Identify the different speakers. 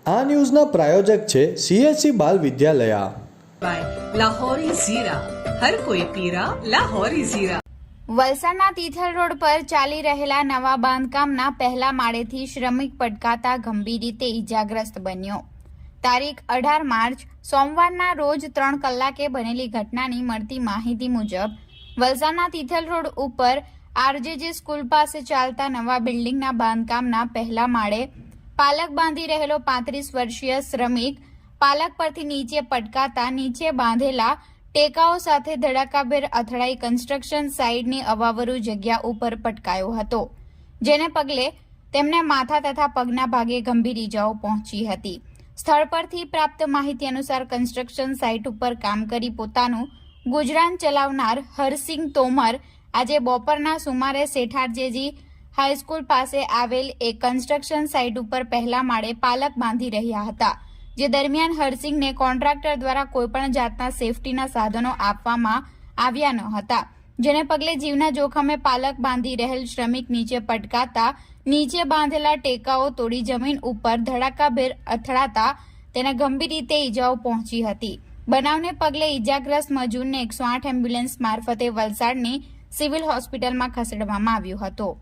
Speaker 1: આ ન્યૂઝના પ્રાયોજક છે CSC બાલ વિદ્યાલયા।
Speaker 2: લાહોરી ઝીરા, હર કોઈ પીરા લાહોરી ઝીરા।
Speaker 3: વલસાડના તિથલ રોડ પર ચાલી રહેલા નવા બાંધકામના પહેલા માળેથી શ્રમિક પટકાતા ગંભીર રીતે ઇજાગ્રસ્ત બન્યો। તારીખ 18 માર્ચ સોમવારના રોજ 3 કલાકે બનેલી ઘટનાની મળતી માહિતી મુજબ વલસાડના તિથલ રોડ ઉપર RJJ સ્કૂલ પાસે ચાલતા નવા બિલ્ડિંગના બાંધકામના પહેલા માળે પાલક બાંધી રહેલો 35 વર્ષીય શ્રમિક પાલક પરથી નીચે પટકાતા નીચે બાંધેલા ટેકાઓ સાથે ધડાકાભેર અથડાઈ કન્સ્ટ્રક્શન સાઇટની અવાવરુ જગ્યા ઉપર પટકાયો હતો, જેને પગલે તેમને માથા તથા પગના ભાગે ગંભીર ઇજાઓ પહોંચી હતી। સ્થળ પરથી પ્રાપ્ત માહિતી અનુસાર કન્સ્ટ્રક્શન સાઇટ ઉપર કામ કરી પોતાનું ગુજરાન ચલાવનાર હરસિંગ તોમર આજે બપોરના સુમારે શેઠારજેજી હાઈસ્કૂલ પાસે આવેલ એક કન્સ્ટ્રક્શન સાઇટ ઉપર પહેલા માળે પાલક બાંધી રહ્યા હતા, જે દરમિયાન હરસિંગને કોન્ટ્રાક્ટર દ્વારા કોઈપણ જાતના સેફટીના સાધનો આપવામાં આવ્યા ન હતા, જેને પગલે જીવના જોખમે પાલક બાંધી રહેલ શ્રમિક નીચે પટકાતા નીચે બાંધેલા ટેકાઓ તોડી જમીન ઉપર ધડાકાભેર અથડાતા તેને ગંભીર રીતે ઇજાઓ પહોંચી હતી। બનાવને પગલે ઇજાગ્રસ્ત મજૂરને 108 એમ્બ્યુલન્સ મારફતે વલસાડની સિવિલ હોસ્પિટલમાં ખસેડવામાં આવ્યો હતો।